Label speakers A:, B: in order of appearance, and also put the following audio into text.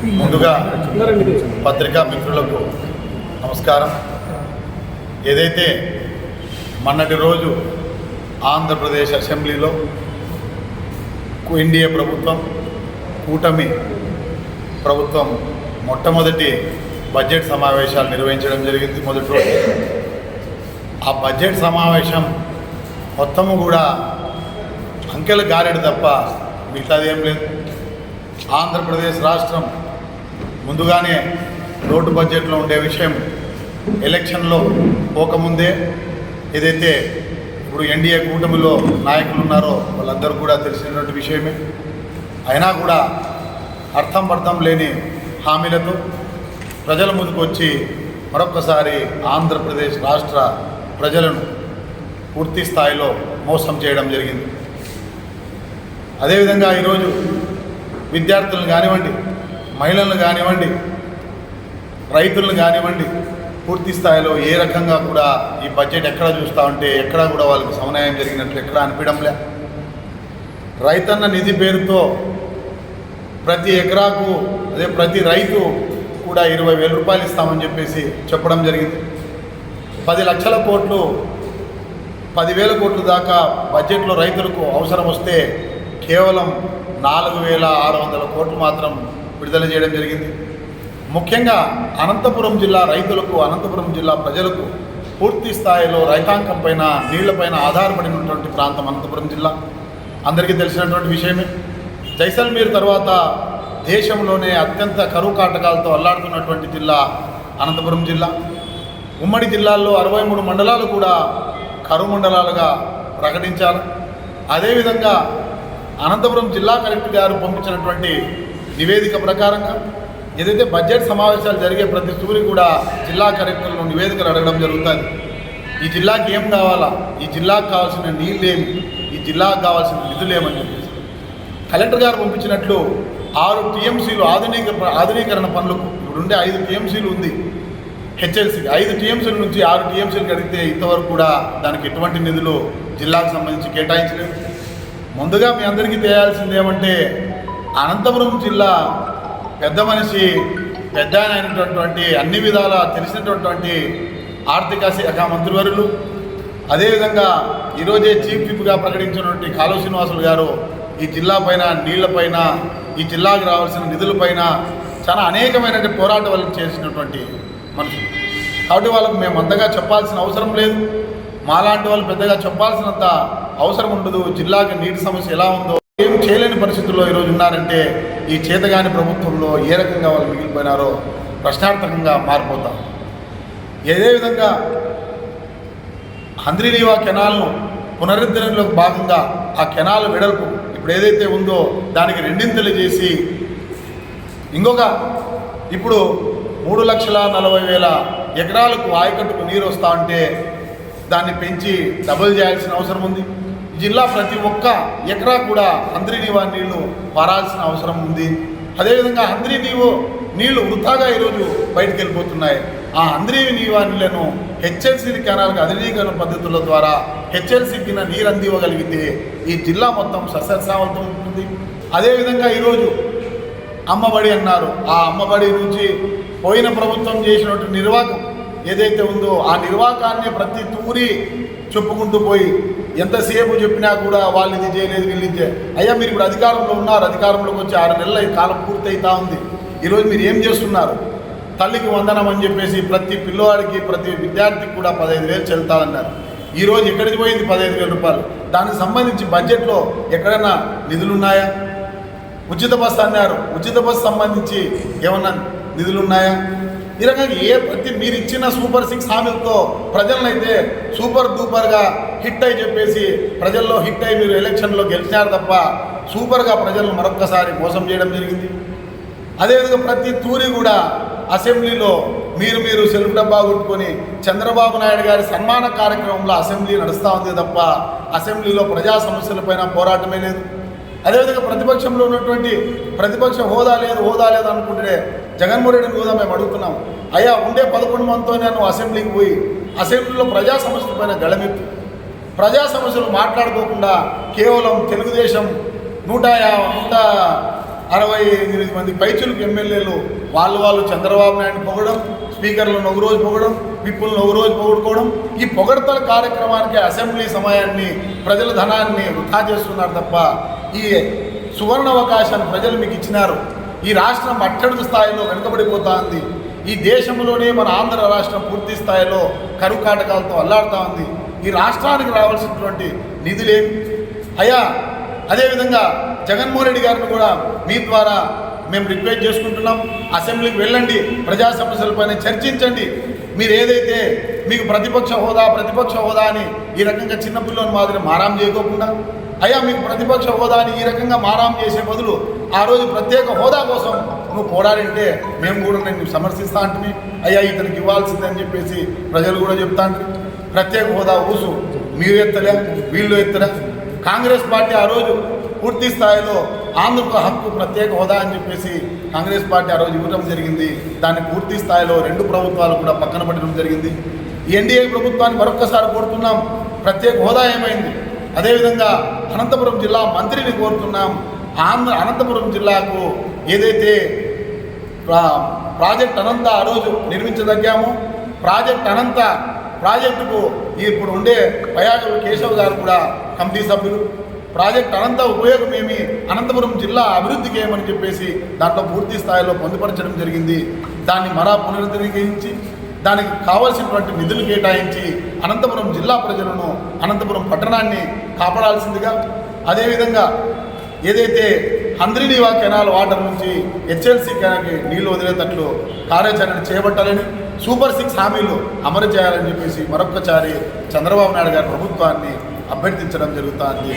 A: ముందుగా పత్రికా మిత్రులకు నమస్కారం. ఏదైతే మొన్నటి రోజు ఆంధ్రప్రదేశ్ అసెంబ్లీలో ఎన్డీఏ ప్రభుత్వం కూటమి ప్రభుత్వం మొట్టమొదటి బడ్జెట్ సమావేశాలు నిర్వహించడం జరిగింది. మొదటి రోజు ఆ బడ్జెట్ సమావేశం మొత్తము కూడా అంకెల గారెడు తప్ప మిగతాది ఏం లేదు. ఆంధ్రప్రదేశ్ రాష్ట్రం ముందుగానే లోటు బడ్జెట్లో ఉండే విషయం ఎలక్షన్లో పోకముందే ఏదైతే ఇప్పుడు ఎన్డీఏ కూటమిలో నాయకులు ఉన్నారో వాళ్ళందరూ కూడా తెలిసినటువంటి విషయమే. అయినా కూడా అర్థం లేని హామీలతో ప్రజల ముందుకు వచ్చి మరొకసారి ఆంధ్రప్రదేశ్ రాష్ట్ర ప్రజలను పూర్తి స్థాయిలో మోసం చేయడం జరిగింది. అదేవిధంగా ఈరోజు విద్యార్థులను కానివ్వండి, మహిళలను కానివ్వండి, రైతులను కానివ్వండి, పూర్తి స్థాయిలో ఏ రకంగా కూడా ఈ బడ్జెట్ ఎక్కడ చూస్తూ ఉంటే ఎక్కడా కూడా వాళ్ళకి సమన్వయం జరిగినట్లు ఎక్కడా అనిపించడంలే. రైతన్న నిధి పేరుతో ప్రతి ఎకరాకు ప్రతి రైతు కూడా 20,000 రూపాయలు ఇస్తామని చెప్పేసి చెప్పడం జరిగింది. 10 లక్షల కోట్లు 10,000 కోట్ల దాకా బడ్జెట్లో రైతులకు అవసరం వస్తే కేవలం 4,600 కోట్లు మాత్రం విడుదల చేయడం జరిగింది. ముఖ్యంగా అనంతపురం జిల్లా రైతులకు, అనంతపురం జిల్లా ప్రజలకు పూర్తి స్థాయిలో రైతాంగం పైన, నీళ్లపైన ఆధారపడినటువంటి ప్రాంతం అనంతపురం జిల్లా. అందరికీ తెలిసినటువంటి విషయమే. జైసల్మీర్ తర్వాత దేశంలోనే అత్యంత కరువు కాటకాలతో అల్లాడుతున్నటువంటి జిల్లా అనంతపురం జిల్లా. ఉమ్మడి జిల్లాల్లో 63 మండలాలు కూడా కరువు మండలాలుగా ప్రకటించారు. అదేవిధంగా అనంతపురం జిల్లా కలెక్టర్ గారు పంపించినటువంటి నివేదిక ప్రకారంగా ఏదైతే బడ్జెట్ సమావేశాలు జరిగే ప్రతి సూరి కూడా జిల్లా కలెక్టర్లు నివేదికలు అడగడం జరుగుతుంది. ఈ జిల్లాకి ఏం కావాలా, ఈ జిల్లాకు కావాల్సిన నీళ్ళేమి, ఈ జిల్లాకు కావాల్సిన నిధులేమని చెప్పేసి కలెక్టర్ గారు పంపించినట్లు 6 టీఎంసీలు ఆధునీకరణ పనులకు ఇప్పుడుండే 5 టీఎంసీలు ఉంది హెచ్ఎల్సీకి. 5 టీఎంసీల నుంచి 6 టీఎంసీలు అడిగితే ఇంతవరకు కూడా దానికి ఎటువంటి నిధులు జిల్లాకు సంబంధించి కేటాయించలేదు. ముందుగా మీ అందరికీ తెలియాల్సింది ఏమంటే అనంతపురం జిల్లా పెద్ద మనిషి, పెద్ద అయినటువంటి అన్ని విధాలా తెలిసినటువంటి ఆర్థిక శాఖ మంత్రివర్యులు, అదేవిధంగా ఈరోజే చీఫ్ విప్గా ప్రకటించినటువంటి కాలువ శ్రీనివాసులు గారు ఈ జిల్లా పైన, నీళ్లపైన, ఈ జిల్లాకు రావాల్సిన నిధులపైన చాలా అనేకమైనటువంటి పోరాటాలు చేసినటువంటి మనుషులు. కాబట్టి వాళ్ళకు మేము అంతగా చెప్పాల్సిన అవసరం లేదు. మాలాంటి వాళ్ళు పెద్దగా చెప్పాల్సినంత అవసరం ఉండదు. జిల్లాకి నీటి సమస్య ఎలా ఉందో ఏం చేయలేని పరిస్థితుల్లో ఈరోజు ఉన్నారంటే ఈ చేతగాని ప్రభుత్వంలో ఏ రకంగా వాళ్ళు మిగిలిపోయినారో ప్రశ్నార్థకంగా మారిపోతాం. అదేవిధంగా హంద్రీనీవా కెనాల్ను పునరుద్ధరణలో భాగంగా ఆ కెనాల్ వెడల్పు ఇప్పుడు ఏదైతే ఉందో దానికి 2 చేసి ఇంకొక ఇప్పుడు 3,40,000 ఎకరాలకు ఆయకట్టుకు నీరు వస్తూ ఉంటే దాన్ని పెంచి డబుల్ చేయాల్సిన అవసరం ఉంది. జిల్లా ప్రతి ఒక్క ఎకరా కూడా హంద్రీనీవా నీళ్లు పారాల్సిన అవసరం ఉంది. అదేవిధంగా హంద్రీనీవా నీళ్లు వృథాగా ఈరోజు బయటకు వెళ్ళిపోతున్నాయి. ఆ హంద్రీనీవా నీళ్లను హెచ్ఎల్సీ కెనాల్కి ఆధునీకరణ పద్ధతుల ద్వారా హెచ్ఎల్సీకి నీరు అందివ్వగలిగితే ఈ జిల్లా మొత్తం సస్యశ్యామలతో ఉంటుంది. అదేవిధంగా ఈరోజు అమ్మబడి అన్నారు. ఆ అమ్మబడి నుంచి పోయిన ప్రభుత్వం చేసినటువంటి నిర్వాహకం ఏదైతే ఉందో ఆ నిర్వాహకాన్ని ప్రతి తూరి చెప్పుకుంటూ పోయి ఎంతసేపు చెప్పినా కూడా వాళ్ళు ఇది చేయలేదు, వీళ్ళు ఇది అయ్యా మీరు ఇప్పుడు అధికారంలో ఉన్నారు, అధికారంలోకి వచ్చి 6 నెలల కాలం పూర్తయితా ఉంది. ఈరోజు మీరు ఏం చేస్తున్నారు? తల్లికి వందనం అని చెప్పేసి ప్రతి పిల్లవాడికి, ప్రతి విద్యార్థికి కూడా 15,000 చెల్తాలన్నారు. ఈరోజు ఎక్కడికి పోయింది 15,000 రూపాయలు? దానికి సంబంధించి బడ్జెట్లో ఎక్కడైనా నిధులున్నాయా? ఉచిత బస్సు అన్నారు, ఉచిత బస్సు సంబంధించి ఏమన్నా నిధులున్నాయా? ఈ రకంగా ప్రతి మీరు ఇచ్చిన సూపర్ 6 హామీలతో ప్రజలనైతే సూపర్ డూపర్గా హిట్ అయి చెప్పేసి ప్రజల్లో హిట్ అయి మీరు ఎలక్షన్లో గెలిచినారు తప్ప సూపర్గా ప్రజలను మరొక్కసారి మోసం చేయడం జరిగింది. అదేవిధంగా ప్రతి తూరి కూడా అసెంబ్లీలో మీరు సెల్ఫ్ డబ్బా కొట్టుకొని చంద్రబాబు నాయుడు గారి సన్మాన కార్యక్రమంలో అసెంబ్లీ నడుస్తూ ఉంది తప్ప అసెంబ్లీలో ప్రజా సమస్యలపైన పోరాటమే లేదు. అదేవిధంగా ప్రతిపక్షంలో ఉన్నటువంటి ప్రతిపక్ష హోదా లేదు అనుకుంటే జగన్మోహన్ రెడ్డిని కూడా మేము అడుగుతున్నాం. అయ్యా ఉండే 11 మందితో నేను అసెంబ్లీకి పోయి అసెంబ్లీలో ప్రజా సమస్యలపైన గళమెత్తి ప్రజా సమస్యలు మాట్లాడుకోకుండా కేవలం తెలుగుదేశం 100 68 మంది పైచులకు ఎమ్మెల్యేలు వాళ్ళు చంద్రబాబు నాయుడు పొగడం, స్పీకర్లను ఒక రోజు పొగడం, విప్పులను ఒక రోజు పొగుడుకోవడం, ఈ పొగడతల కార్యక్రమానికి అసెంబ్లీ సమయాన్ని ప్రజల ధనాన్ని వృధా చేస్తున్నారు తప్ప ఈ సువర్ణ అవకాశాన్ని ప్రజలు మీకు ఇచ్చినారు. ఈ రాష్ట్రం అట్టడుగు స్థాయిలో వెనుకబడిపోతా ఉంది. ఈ దేశంలోనే మన ఆంధ్ర రాష్ట్రం పూర్తి స్థాయిలో కరువు కాటకాలతో అల్లాడుతూ ఉంది. ఈ రాష్ట్రానికి రావాల్సినటువంటి నిధులేమి అయ్యా. అదేవిధంగా జగన్మోహన్ రెడ్డి గారిని కూడా మీ ద్వారా మేము రిక్వెస్ట్ చేసుకుంటున్నాం, అసెంబ్లీకి వెళ్ళండి, ప్రజా సమస్యలపైన చర్చించండి. మీరు ఏదైతే మీకు ప్రతిపక్ష హోదా అని ఈ రకంగా చిన్నపిల్లని మాదిరి మారాం చేయకోకుండా, అయ్యా మీకు ప్రతిపక్ష హోదాని ఈ రకంగా మారాం చేసే బదులు ఆ రోజు ప్రత్యేక హోదా కోసం నువ్వు పోరాడింటే మేము కూడా నేను సమర్థిస్తా అంటే అయ్యా ఇతనికి ఇవ్వాల్సిందని చెప్పేసి ప్రజలు కూడా చెప్తా అంటే ప్రత్యేక హోదా ఊసు మీరు ఎత్తలే, వీళ్ళు ఎత్తలే. కాంగ్రెస్ పార్టీ ఆ రోజు పూర్తి స్థాయిలో ఆంధ్రకు హక్కు ప్రత్యేక హోదా అని చెప్పేసి కాంగ్రెస్ పార్టీ ఆ రోజు ఇవ్వడం జరిగింది. దాన్ని పూర్తి స్థాయిలో 2 ప్రభుత్వాలు కూడా పక్కన పెట్టడం జరిగింది. ఎన్డీఏ ప్రభుత్వాన్ని మరొక్కసారి కోరుతున్నాం, ప్రత్యేక హోదా ఏమైంది. అదేవిధంగా అనంతపురం జిల్లా మంత్రిని కోరుతున్నాం, అనంతపురం జిల్లాకు ఏదైతే ప్రాజెక్ట్ అనంత ఆ రోజు నిర్మించదగ్గామో ప్రాజెక్టుకు ఇప్పుడు ఉండే పయాగలు కేశవ్ గారు కూడా కమిటీ సభ్యులు. ప్రాజెక్ట్ అనంత ఉపయోగం ఏమి, అనంతపురం జిల్లా అభివృద్ధికి ఏమని చెప్పేసి దాంట్లో పూర్తి స్థాయిలో పొందుపరచడం జరిగింది. దాన్ని మరా పునరుద్ధరించి దానికి కావాల్సినటువంటి నిధులు కేటాయించి అనంతపురం జిల్లా ప్రజలను, అనంతపురం పట్టణాన్ని కాపాడాల్సిందిగా, అదేవిధంగా ఏదైతే హంద్రీనీవా కెనాల్ వాటర్ నుంచి హెచ్ఎల్సీ కెనాల్కి నీళ్లు వదిలేటట్లు కార్యాచరణ చేపట్టాలని, సూపర్ 6 హామీలు అమలు చేయాలని చెప్పేసి మరొక్కసారి చంద్రబాబు నాయుడు గారి ప్రభుత్వాన్ని అభ్యర్థించడం జరుగుతుంది.